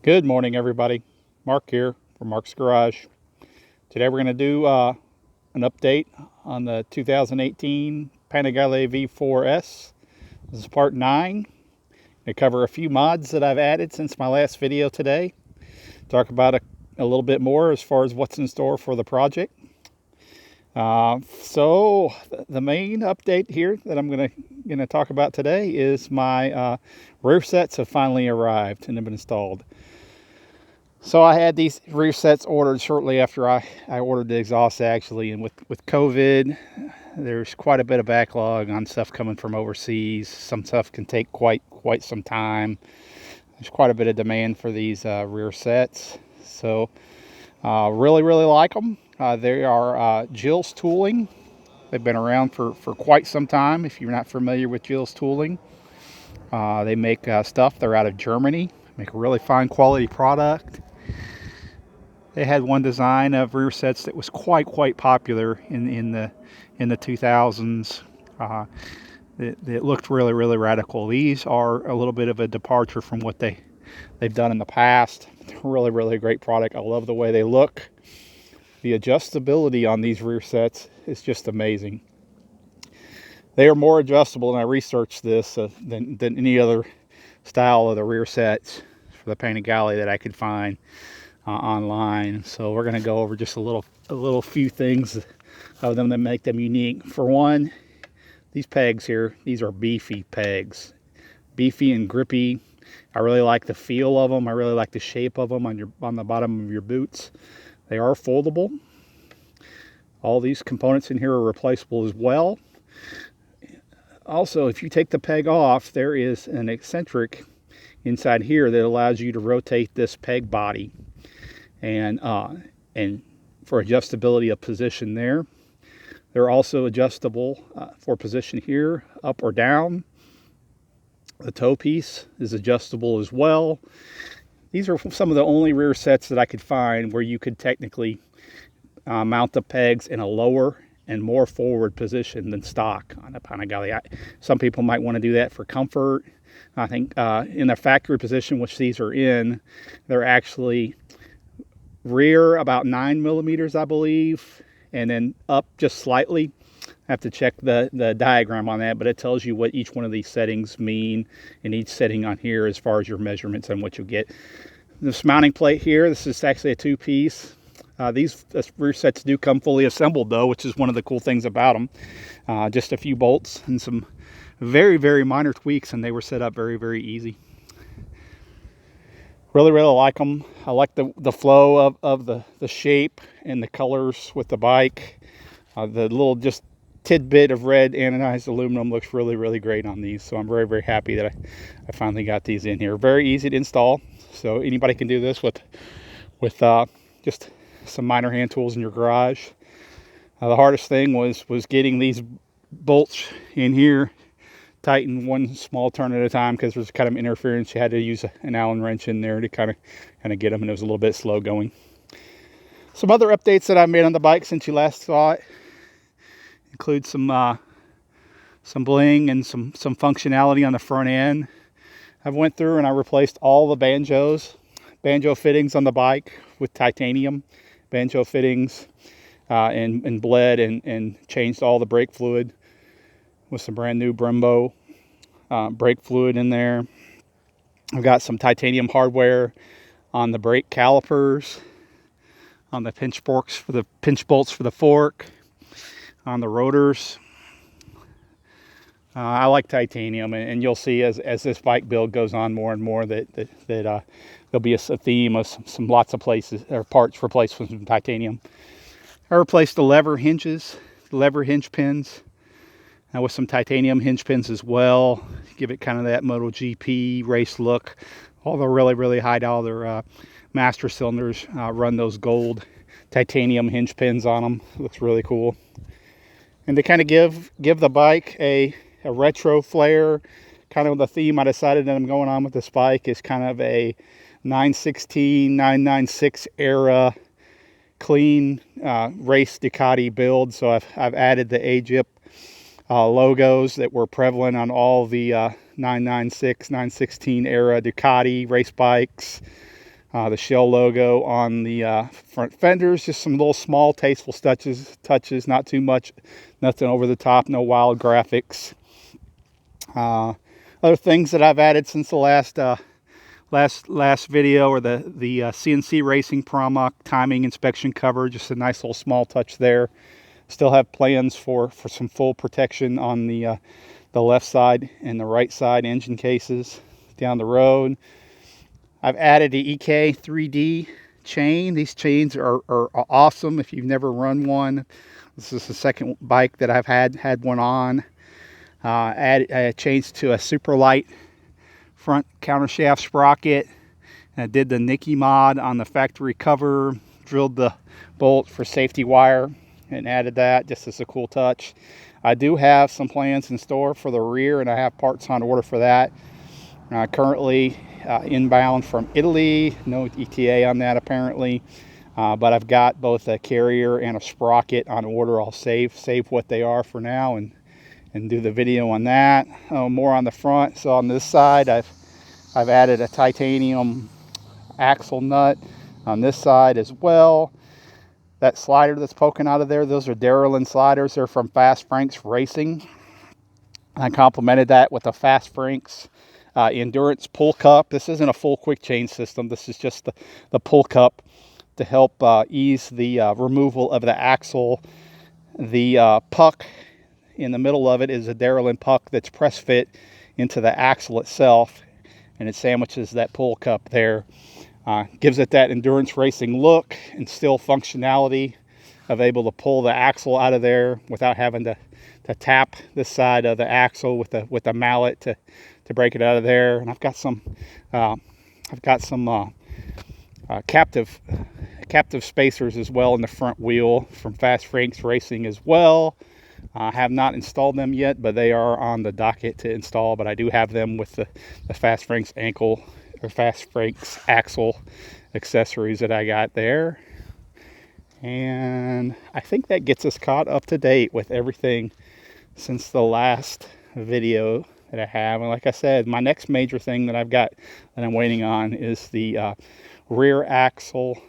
Good morning, everybody. Mark here from Mark's Garage. Today we're going to do an update on the 2018 Panigale V4s. This is part 9. I cover a few mods that I've added since my last video today. Talk about a little bit more as far as what's in store for the project. So the main update here that I'm going to talk about today is my rear sets have finally arrived and have been installed. So I had these rear sets ordered shortly after I ordered the exhaust, actually, and with COVID, there's quite a bit of backlog on stuff coming from overseas. Some stuff can take quite some time. There's quite a bit of demand for these rear sets, so really like them. They are Gilles Tooling. They've been around for quite some time. If you're not familiar with Gilles Tooling, they make stuff. They're out of Germany. Make a really fine quality product. They had one design of rear sets that was quite popular in the 2000s. It looked really radical. These are a little bit of a departure from what they've done in the past. Really great product. I love the way they look. The adjustability on these rear sets is just amazing. They are more adjustable, and I researched this than any other style of the rear sets for the Panigale that I could find online. So we're going to go over just a little few things of them that make them unique. For one, these pegs here, these are beefy pegs, beefy and grippy. I really like the feel of them. I really like the shape of them on the bottom of your boots. They are foldable. All these components in here are replaceable as well. Also, if you take the peg off, there is an eccentric inside here that allows you to rotate this peg body and for adjustability of position there. They're also adjustable for position here, up or down. The toe piece is adjustable as well. These are some of the only rear sets that I could find where you could technically mount the pegs in a lower and more forward position than stock on a Panigale. Some people might want to do that for comfort. I think in the factory position, which these are in, they're actually rear about 9 millimeters, I believe, and then up just slightly. I have to check the diagram on that, but it tells you what each one of these settings mean in each setting on here as far as your measurements and what you'll get. This mounting plate here, this is actually a two-piece. These rear sets do come fully assembled, though, which is one of the cool things about them. Just a few bolts and some very minor tweaks, and they were set up very easy. Really like them. I like the flow of the shape and the colors with the bike. The little just tidbit of red anodized aluminum looks really great on these. So I'm very happy that I finally got these in here. Very easy to install. So anybody can do this with just some minor hand tools in your garage. The hardest thing was getting these bolts in here tighten one small turn at a time because there's kind of interference. You had to use an Allen wrench in there to kind of get them, and it was a little bit slow going. Some other updates that I made on the bike since you last saw it include some bling and some functionality on the front end. I went through and I replaced all the banjo fittings on the bike with titanium banjo fittings, and bled and changed all the brake fluid with some brand new Brembo brake fluid in there. I've got some titanium hardware on the brake calipers, on the pinch bolts for the fork, on the rotors. I like titanium, and you'll see as this bike build goes on more and more that there'll be a theme of some lots of places or parts replaced with some titanium. I replaced the lever hinge pins with some titanium hinge pins as well. Give it kind of that MotoGP race look. All the really high dollar master cylinders run those gold titanium hinge pins on them. It looks really cool. And to kind of give the bike a retro flair, kind of the theme I decided that I'm going on with this bike is kind of a 916, 996 era clean race Ducati build. So I've added the AGIP logos that were prevalent on all the 996, 916 era Ducati race bikes. The Shell logo on the front fenders, just some little small tasteful touches, not too much, nothing over the top, no wild graphics. Other things that I've added since the last video, or the CNC Racing Promok timing inspection cover, just a nice little small touch there. Still have plans for some full protection on the left side and the right side engine cases down the road. I've added the EK 3D chain. These chains are awesome if you've never run one. This is the second bike that I've had one on. I changed to a super light front countershaft sprocket. And I did the Nicky mod on the factory cover, drilled the bolt for safety wire and added that just as a cool touch. I do have some plans in store for the rear, and I have parts on order for that. Currently inbound from Italy, no ETA on that apparently, but I've got both a carrier and a sprocket on order. I'll save what they are for now and do the video on that. More on the front. So on this side, I've added a titanium axle nut on this side as well. That slider that's poking out of there, those are Darylin sliders. They're from Fast Franks Racing. I complemented that with a Fast Franks endurance pull cup. This isn't a full quick chain system. This is just the pull cup to help ease the removal of the axle. The puck in the middle of it is a Darylin puck that's press fit into the axle itself, and it sandwiches that pull cup there. Gives it that endurance racing look and still functionality of able to pull the axle out of there without having to tap this side of the axle with the mallet to break it out of there. And I've got some captive spacers as well in the front wheel from Fast Franks Racing as well. I have not installed them yet, but they are on the docket to install. But I do have them with the Fast Franks ankle or Fast Franks axle accessories that I got there. And I think that gets us caught up to date with everything since the last video that I have. And like I said, my next major thing that I've got that I'm waiting on is the rear axle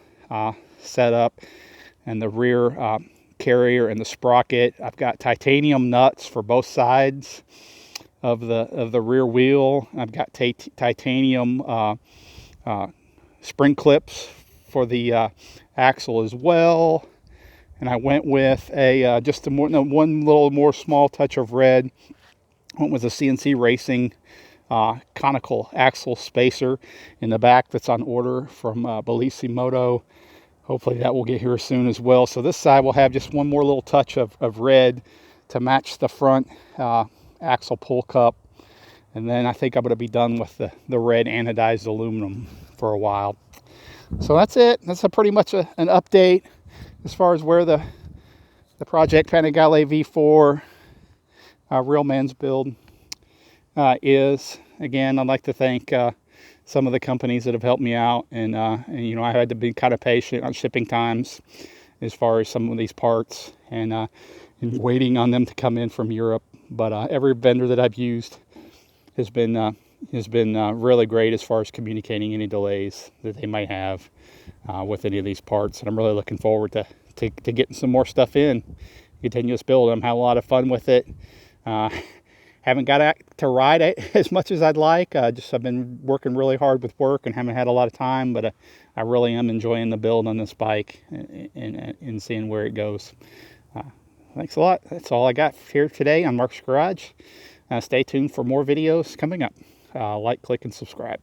setup and the rear carrier and the sprocket. I've got titanium nuts for both sides of the rear wheel. I've got titanium spring clips for the axle as well. And I went with a one little more small touch of red. Went with a CNC Racing conical axle spacer in the back that's on order from Bellissimoto. Hopefully that will get here soon as well. So this side will have just one more little touch of red to match the front axle pull cup. And then I think I'm going to be done with the red anodized aluminum for a while. So that's it. That's pretty much an update as far as where the project Panigale V4 Real Men's Build is. Again, I'd like to thank some of the companies that have helped me out, and you know, I had to be kind of patient on shipping times as far as some of these parts, and waiting on them to come in from Europe. But every vendor that I've used has been really great as far as communicating any delays that they might have with any of these parts. And I'm really looking forward to getting some more stuff in. Continuous build. I'm having a lot of fun with it. Haven't got to ride it as much as I'd like. I've been working really hard with work and haven't had a lot of time, but I really am enjoying the build on this bike and seeing where it goes. Thanks a lot. That's all I got here today on Mark's Garage. Stay tuned for more videos coming up. Like, click, and subscribe.